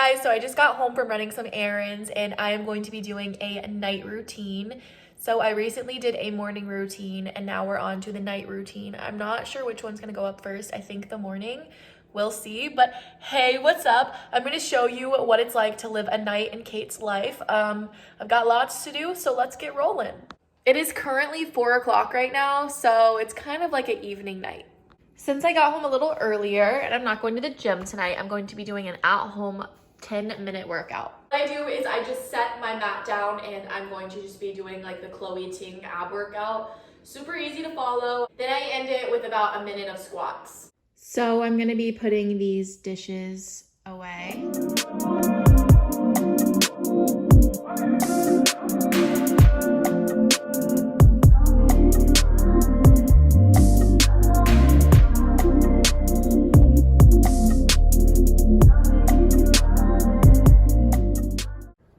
guys, so I just got home from running some errands and I am going to be doing a night routine. So I recently did a morning routine and now we're on to the night routine. I'm not sure which one's gonna go up first. I think the morning, we'll see. But hey, what's up? I'm gonna show you what it's like to live a night in Kate's life. I've got lots to do, so let's get rolling. It is currently 4 o'clock right now, so it's kind of like an evening night. Since I got home a little earlier and I'm not going to the gym tonight, I'm going to be doing an at-home 10-minute workout. What I do is I just set my mat down and I'm going to just be doing like the Chloe Ting ab workout. Super easy to follow. Then I end it with about a minute of squats. So I'm gonna be putting these dishes away.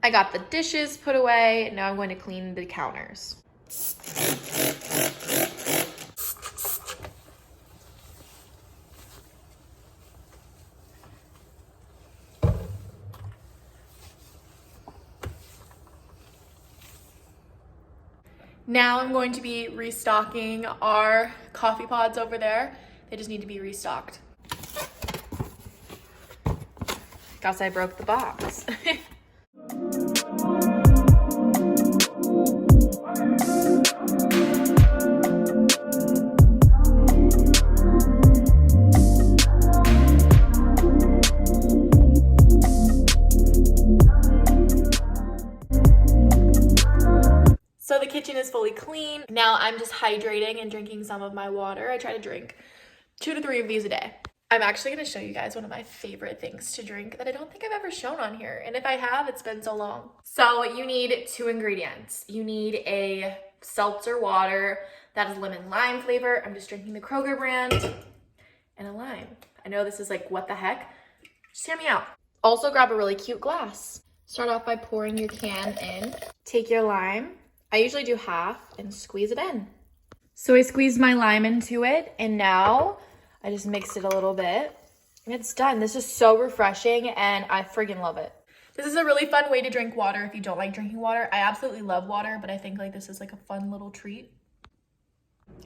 I got the dishes put away. Now I'm going to clean the counters. Now I'm going to be restocking our coffee pods over there. They just need to be restocked. Guess I broke the box. So the kitchen is fully clean. Now I'm just hydrating and drinking some of my water. I try to drink 2 to 3 of these a day. I'm actually gonna show you guys one of my favorite things to drink that I don't think I've ever shown on here. And if I have, it's been so long. So you need 2 ingredients. You need a seltzer water that is lemon lime flavor. I'm just drinking the Kroger brand and a lime. I know this is like, what the heck? Just hear me out. Also grab a really cute glass. Start off by pouring your can in. Take your lime. I usually do half and squeeze it in. So I squeezed my lime into it and now I just mixed it a little bit. And it's done. This is so refreshing and I friggin' love it. This is a really fun way to drink water if you don't like drinking water. I absolutely love water, but I think like this is like a fun little treat.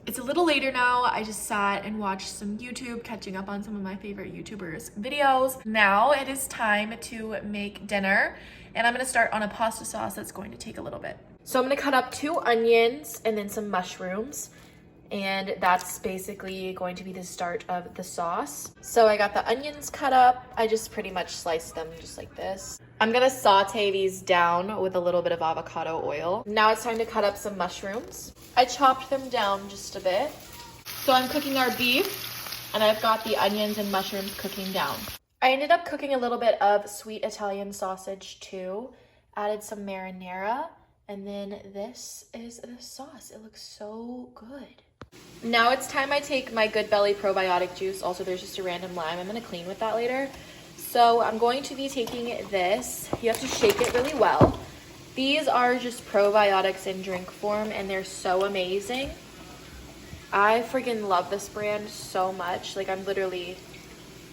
It's a little later now. I just sat and watched some YouTube, catching up on some of my favorite YouTubers' videos. Now it is time to make dinner and I'm gonna start on a pasta sauce that's going to take a little bit. So I'm gonna cut up 2 onions and then some mushrooms. And that's basically going to be the start of the sauce. So I got the onions cut up. I just pretty much sliced them just like this. I'm gonna saute these down with a little bit of avocado oil. Now it's time to cut up some mushrooms. I chopped them down just a bit. So I'm cooking our beef and I've got the onions and mushrooms cooking down. I ended up cooking a little bit of sweet Italian sausage too. Added some marinara. And then this is the sauce. It looks so good. Now it's time I take my Good Belly Probiotic Juice. Also, there's just a random lime. I'm gonna clean with that later. So I'm going to be taking this. You have to shake it really well. These are just probiotics in drink form and they're so amazing. I freaking love this brand so much. Like I'm literally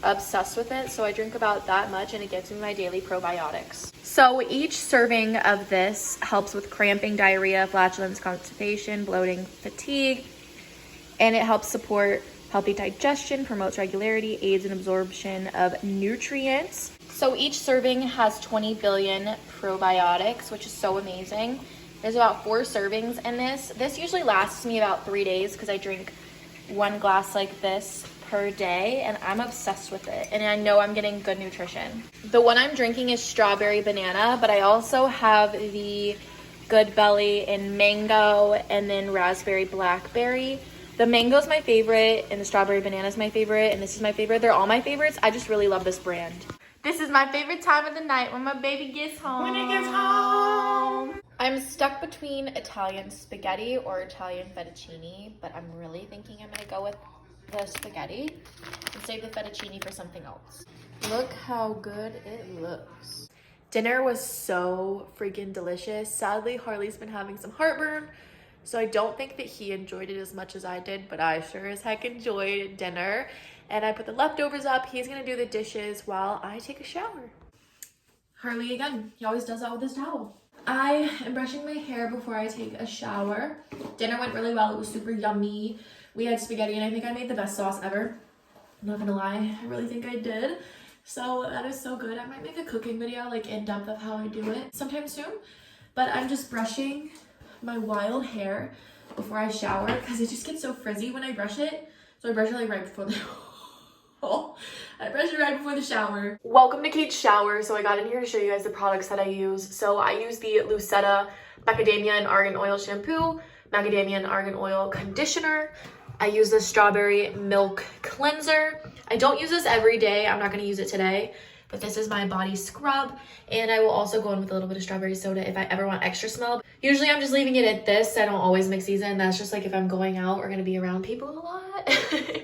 obsessed with it. So I drink about that much and it gets me my daily probiotics. So each serving of this helps with cramping, diarrhea, flatulence, constipation, bloating, fatigue, and it helps support healthy digestion, promotes regularity, aids in absorption of nutrients. So each serving has 20 billion probiotics, which is so amazing. There's about 4 servings in this. This usually lasts me about 3 days because I drink 1 glass like this per day and I'm obsessed with it and I know I'm getting good nutrition. The one I'm drinking is strawberry banana, but I also have the Good Belly in mango and then raspberry blackberry. The mango is my favorite and the strawberry banana is my favorite and this is my favorite. They're all my favorites. I just really love this brand. This is my favorite time of the night when my baby gets home. When he gets home. I'm stuck between Italian spaghetti or Italian fettuccine, but I'm really thinking I'm gonna go with the spaghetti and save the fettuccine for something else. Look how good it looks. Dinner was so freaking delicious. Sadly, Harley's been having some heartburn, so I don't think that he enjoyed it as much as I did, but I sure as heck enjoyed dinner. And I put the leftovers up. He's gonna do the dishes while I take a shower. Harley again. He always does that with his towel. I am brushing my hair before I take a shower. Dinner went really well. It was super yummy. We had spaghetti and I think I made the best sauce ever. I'm not gonna lie, I really think I did. So that is so good. I might make a cooking video like in depth of how I do it sometime soon. But I'm just brushing my wild hair before I shower because it just gets so frizzy when I brush it. So I brush it like right before the I brush it right before the shower. Welcome to Kate's shower. So I got in here to show you guys the products that I use. So I use the Lucetta Macadamia and Argan Oil Shampoo, Macadamia and Argan Oil Conditioner. I use the Strawberry Milk Cleanser. I don't use this every day. I'm not going to use it today. But this is my body scrub. And I will also go in with a little bit of strawberry soda if I ever want extra smell. Usually I'm just leaving it at this. I don't always mix these in. That's just like if I'm going out or going to be around people a lot.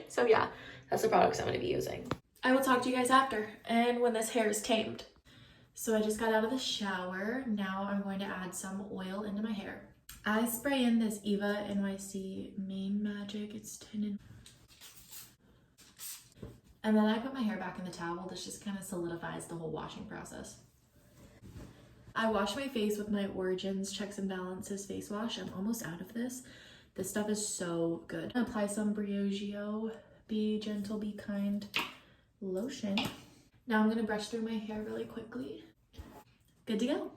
So yeah, that's the products I'm going to be using. I will talk to you guys after and when this hair is tamed. So I just got out of the shower. Now I'm going to add some oil into my hair. I spray in this Eva NYC Main Magic. It's tinted. And then I put my hair back in the towel. This just kind of solidifies the whole washing process. I wash my face with my Origins Checks and Balances face wash. I'm almost out of this. This stuff is so good. Apply some Briogeo Be Gentle, Be Kind lotion. Now I'm gonna brush through my hair really quickly. Good to go.